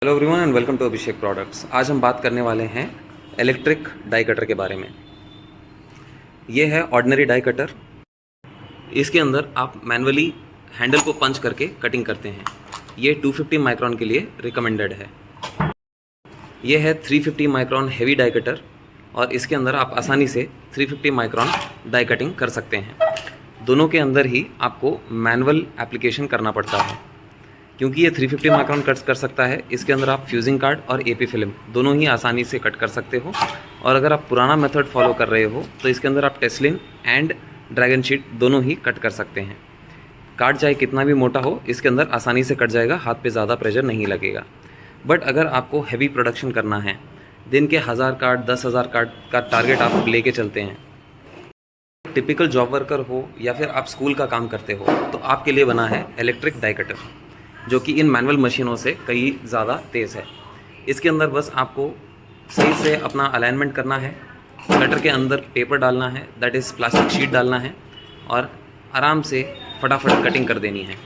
Hello everyone and welcome to Abhishek products. आज हम बात करने वाले हैं इलेक्ट्रिक डाई कटर के बारे में। ये है ऑर्डिनरी डाई कटर। इसके अंदर आप मैनुअली हैंडल को पंच करके कटिंग करते हैं। ये 250 माइक्रॉन के लिए रिकमेंडेड है। ये है 350 माइक्रॉन हेवी डाई कटर और इसके अंदर आप आसानी से 350 माइक्रॉन डाई कटिंग कर सकते हैं। दोनों के अंदर ही आपको मैनुअल एप्लीकेशन करना पड़ता है क्योंकि ये 350 माइक्रॉन कट कर सकता है। इसके अंदर आप फ्यूजिंग कार्ड और एपी फिल्म दोनों ही आसानी से कट कर सकते हो। और अगर आप पुराना मेथड फॉलो कर रहे हो तो इसके अंदर आप टेस्लिन एंड ड्रैगन शीट दोनों ही कट कर सकते हैं। कार्ड चाहे कितना भी मोटा हो इसके अंदर आसानी से कट जाएगा, हाथ पे ज़्यादा प्रेशर नहीं लगेगा। बट अगर आपको हैवी प्रोडक्शन करना है, दिन के 1000 कार्ड 10,000 कार्ड का टारगेट आप लेके चलते हैं, टिपिकल जॉब वर्कर हो या फिर आप स्कूल का काम करते हो, तो आपके लिए बना है इलेक्ट्रिक डाई कटर, जो कि इन मैनुअल मशीनों से कई ज़्यादा तेज़ है। इसके अंदर बस आपको सही से अपना अलाइनमेंट करना है, कटर के अंदर पेपर डालना है, दैट इज़ प्लास्टिक शीट डालना है और आराम से फटाफट कटिंग कर देनी है।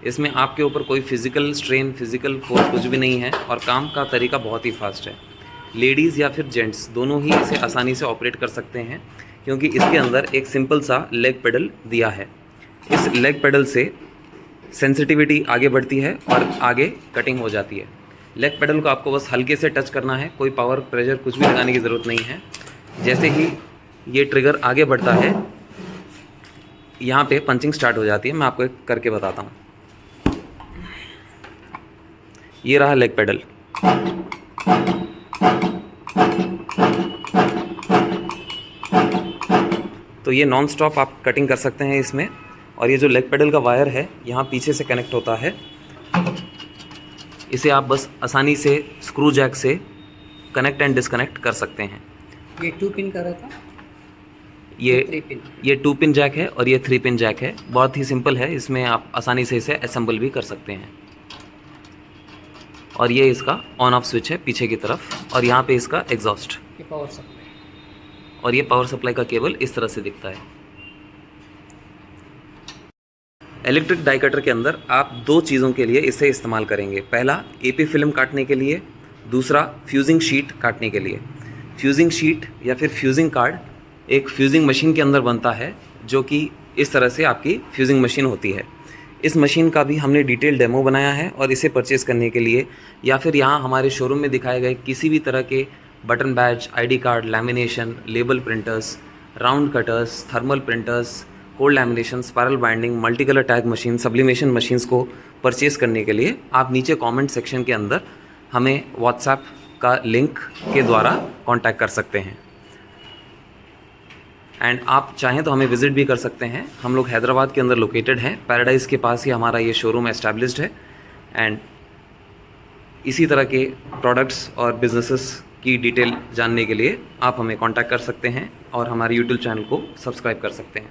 इसमें आपके ऊपर कोई फिज़िकल स्ट्रेन, फिज़िकल फोर्स कुछ भी नहीं है और काम का तरीका बहुत ही फास्ट है। लेडीज़ या फिर जेंट्स दोनों ही इसे आसानी से ऑपरेट कर सकते हैं क्योंकि इसके अंदर एक सिंपल सा लेग पेडल दिया है। इस लेग पेडल से सेंसिटिविटी आगे बढ़ती है और आगे कटिंग हो जाती है। लेग पेडल को आपको बस हल्के से टच करना है, कोई पावर प्रेशर कुछ भी लगाने की ज़रूरत नहीं है। जैसे ही ये ट्रिगर आगे बढ़ता है यहाँ पे पंचिंग स्टार्ट हो जाती है। मैं आपको एक करके बताता हूँ। ये रहा लेग पेडल। तो ये नॉन स्टॉप आप कटिंग कर सकते हैं इसमें। और ये जो लेग पेडल का वायर है यहाँ पीछे से कनेक्ट होता है। इसे आप बस आसानी से स्क्रू जैक से कनेक्ट एंड डिस्कनेक्ट कर सकते हैं। ये 2 पिन का रहता है, ये 2 पिन जैक है और ये 3 पिन जैक है। बहुत ही सिंपल है, इसमें आप आसानी से इसे असेंबल भी कर सकते हैं। और ये इसका ऑन ऑफ स्विच है पीछे की तरफ और यहाँ पे इसका एग्जॉस्ट पावर सप्लाई। और ये पावर सप्लाई का केबल इस तरह से दिखता है। इलेक्ट्रिक डाई कटर के अंदर आप 2 चीज़ों के लिए इसे इस्तेमाल करेंगे। पहला एपी फिल्म काटने के लिए, दूसरा फ्यूजिंग शीट काटने के लिए। फ्यूजिंग शीट या फिर फ्यूजिंग कार्ड एक फ्यूजिंग मशीन के अंदर बनता है, जो कि इस तरह से आपकी फ्यूजिंग मशीन होती है। इस मशीन का भी हमने डिटेल डेमो बनाया है और इसे परचेज़ करने के लिए या फिर यहाँ हमारे शोरूम में दिखाए गए किसी भी तरह के button batch, ID card, lamination, label printers, round cutters, thermal printers, cold lamination, spiral binding, multi colour tag machine, sublimation machines को परचेज़ करने के लिए आप नीचे कमेंट सेक्शन के अंदर हमें व्हाट्सएप का लिंक के द्वारा कांटेक्ट कर सकते हैं। एंड आप चाहें तो हमें विज़िट भी कर सकते हैं। हम लोग हैदराबाद के अंदर लोकेटेड हैं, पैराडाइज़ के पास ही हमारा ये शोरूम एस्टैब्लिश्ड है। एंड इसी तरह के प्रोडक्ट्स और बिजनेसेस की डिटेल जानने के लिए आप हमें कांटेक्ट कर सकते हैं और हमारे यूट्यूब चैनल को सब्सक्राइब कर सकते हैं।